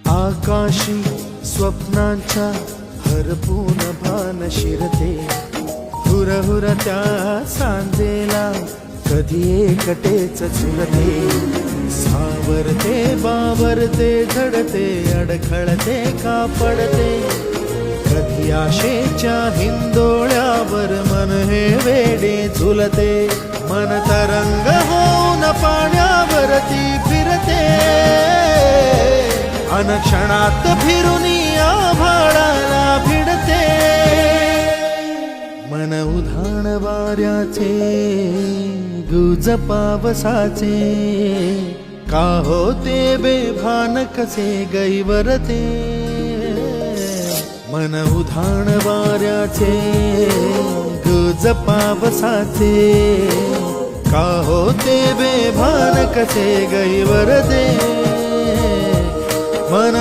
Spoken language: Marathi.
आकाशी स्वप्नांच्या हरपून भान शिरते, हुरहुर त्या सांजेला कधी एकटेच झुलते. सावरते बावरते झडते, अडखळते का पडते, कधी आशेच्या हिंदोळ्यावर मन हे वेडे झुलते. मन तरंग होऊन पाण्यावरती फिरते, अनक्षणात फिरुनी आभाळाला भिडते. मन उधाण वाऱ्याचे गुज पावसाचे, का होते बेभान कसे गैवरते. मन उधाण वाऱ्याचे गुज पावसाचे, का होते बेभान कसे गैवरते. मन